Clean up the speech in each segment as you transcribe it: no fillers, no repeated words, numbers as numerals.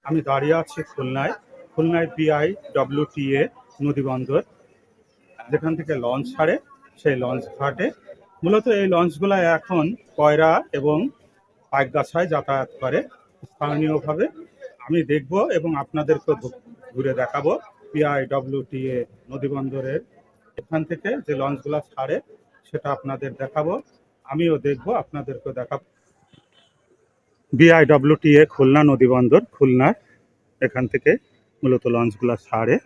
আমি দাঁড়িয়ে আছি খুলনায় BIWTA নদীবন্দর, যেখান থেকে লঞ্চ ছাড়ে সেই লঞ্চ ঘাটে। মূলত এই লঞ্চগুলো এখন কয়রা এবং পাইকগাছায় যাতায়াত করে স্থানীয়ভাবে। আমি দেখব এবং আপনাদেরকে ঘুরে দেখাবো BIWTA নদীবন্দরের এখান থেকে যে লঞ্চগুলো ছাড়ে সেটা আপনাদের দেখাবো, আমিও দেখব, আপনাদেরকেও দেখাবো। BIWTA খুলনা নদীবন্দর, খুলনার এখান থেকে মূলত লঞ্চগুলো ছাড়ে।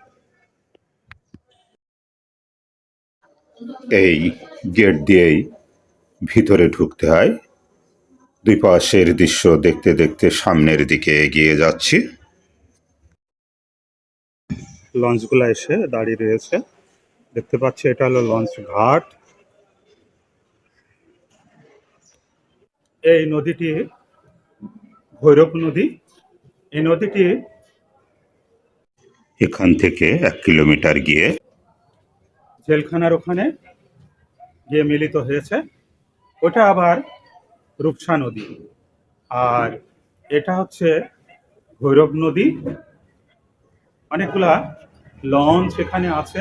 এই গেট দিয়েই ভিতরে ঢুকতে হয়। দুই পাশের দৃশ্য দেখতে দেখতে সামনের দিকে এগিয়ে যাচ্ছি। লঞ্চগুলো এসে দাঁড়িয়ে রয়েছে, দেখতে পাচ্ছি এটা হলো লঞ্চ ঘাট। এই নদীটি ভৈরব নদী। এই নদীটি এখান থেকে 1 কিলোমিটার গিয়ে জেলখানার ওখানে গিয়ে মিলিত হয়েছে। ওটা আবার রূপসা নদী, আর এটা হচ্ছে ভৈরব নদী। অনেকগুলা লঞ্চ এখানে আছে।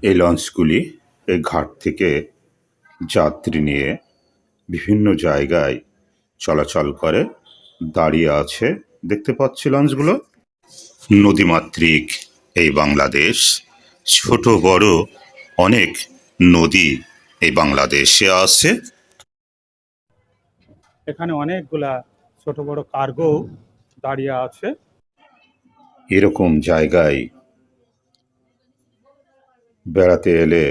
এই লঞ্চগুলি এই ঘাট থেকে যাত্রী নিয়ে বিভিন্ন জায়গায় চলাচল করে। দাঁড়িয়ে আছে দেখতে পাচ্ছি লঞ্চগুলো। নদীমাতৃক এই বাংলাদেশ, ছোট বড় অনেক নদী এই বাংলাদেশে আছে। এখানে অনেকগুলা ছোট বড় কার্গো দাঁড়িয়ে আছে। এরকম জায়গায় বেড়াতে এলে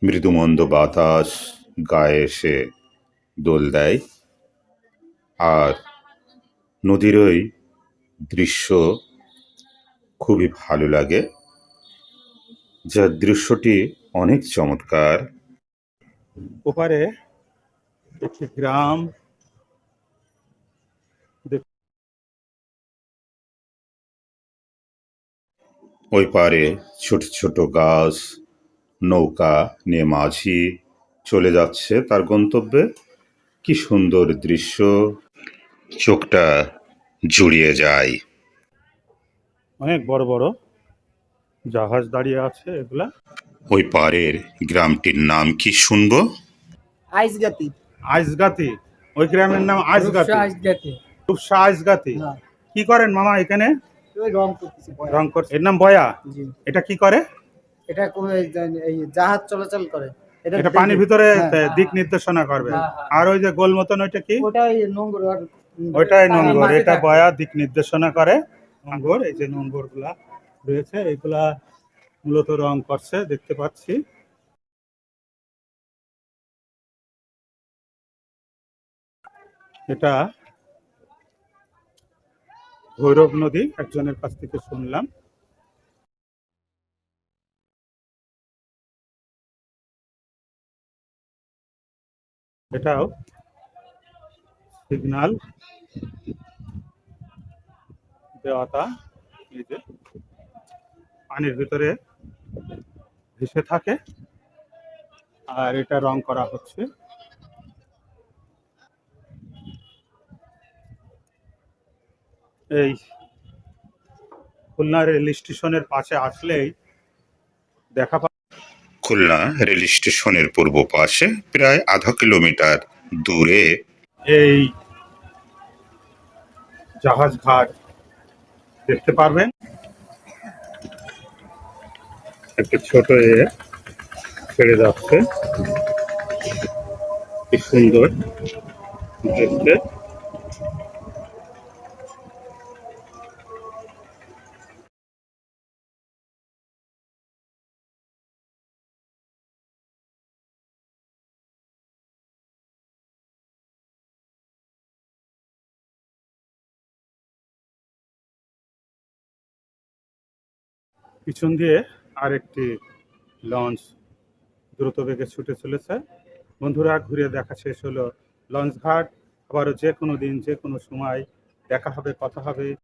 মৃদুমন্দ বাতাস গায়ে এসে দোল দেয়, আর নদীর ওই দৃশ্য খুবই ভালো লাগে, যার দৃশ্যটি অনেক চমৎকার। ওপারে একটি গ্রাম, ওই পারে ছোট ছোট গাছ, নৌকা নিয়ে মাঝি চলে যাচ্ছে তার গন্তব্যে। কি সুন্দর দৃশ্য, চোখটা জুড়িয়ে যায়। অনেক বড় বড় জাহাজ দাঁড়িয়ে আছে এগুলা। ওই পারের গ্রামটির নাম কি শুনবো? আইসগাতি। আইসগাতি, ওই গ্রামের নাম আইসগাতি। রূপসা আইসগাতি। কি করেন মামা এখানে? রং করছে। এর নাম বয়া। এটা কি করে? এটা কোন এই জাহাজ চলাচল করে। এটা পানির ভিতরে দিক নির্দেশনা করবে। আর ওই যে গোল মতন ওইটা কি? ওটাই নোঙ্গর। ওইটাই নোঙ্গর। এটা বয়া দিক নির্দেশনা করে। নোঙ্গর, এই যে নোঙ্গর গুলা রয়েছে এইগুলা মূলত রং করছে দেখতে পাচ্ছি। এটা ভৈরব নদী, একজনের কাছ থেকে শুনলাম। এটাও সিগন্যাল দেওয়াটা, এই যে পানির ভিতরে ভেসে থাকে, আর এটা রং করা হচ্ছে। এই খুলনা রেল স্টেশনের পাশে আসলেই দেখা খুলনা রেল স্টেশনের পূর্ব পাশে প্রায় আধা কিলোমিটার দূরে এই জাহাজ ঘাট দেখতে পারবেন। একটা ছোট ছেড়ে যাচ্ছে, কি সুন্দর দেখতে। পিছন দিয়ে আরেকটি লঞ্চ দ্রুত বেগে ছুটে চলেছে। বন্ধুরা, ঘুরে দেখা শেষ হলো লঞ্চ ঘাট। আবারও যে কোনো দিন যে কোনো সময় দেখা হবে, কথা হবে।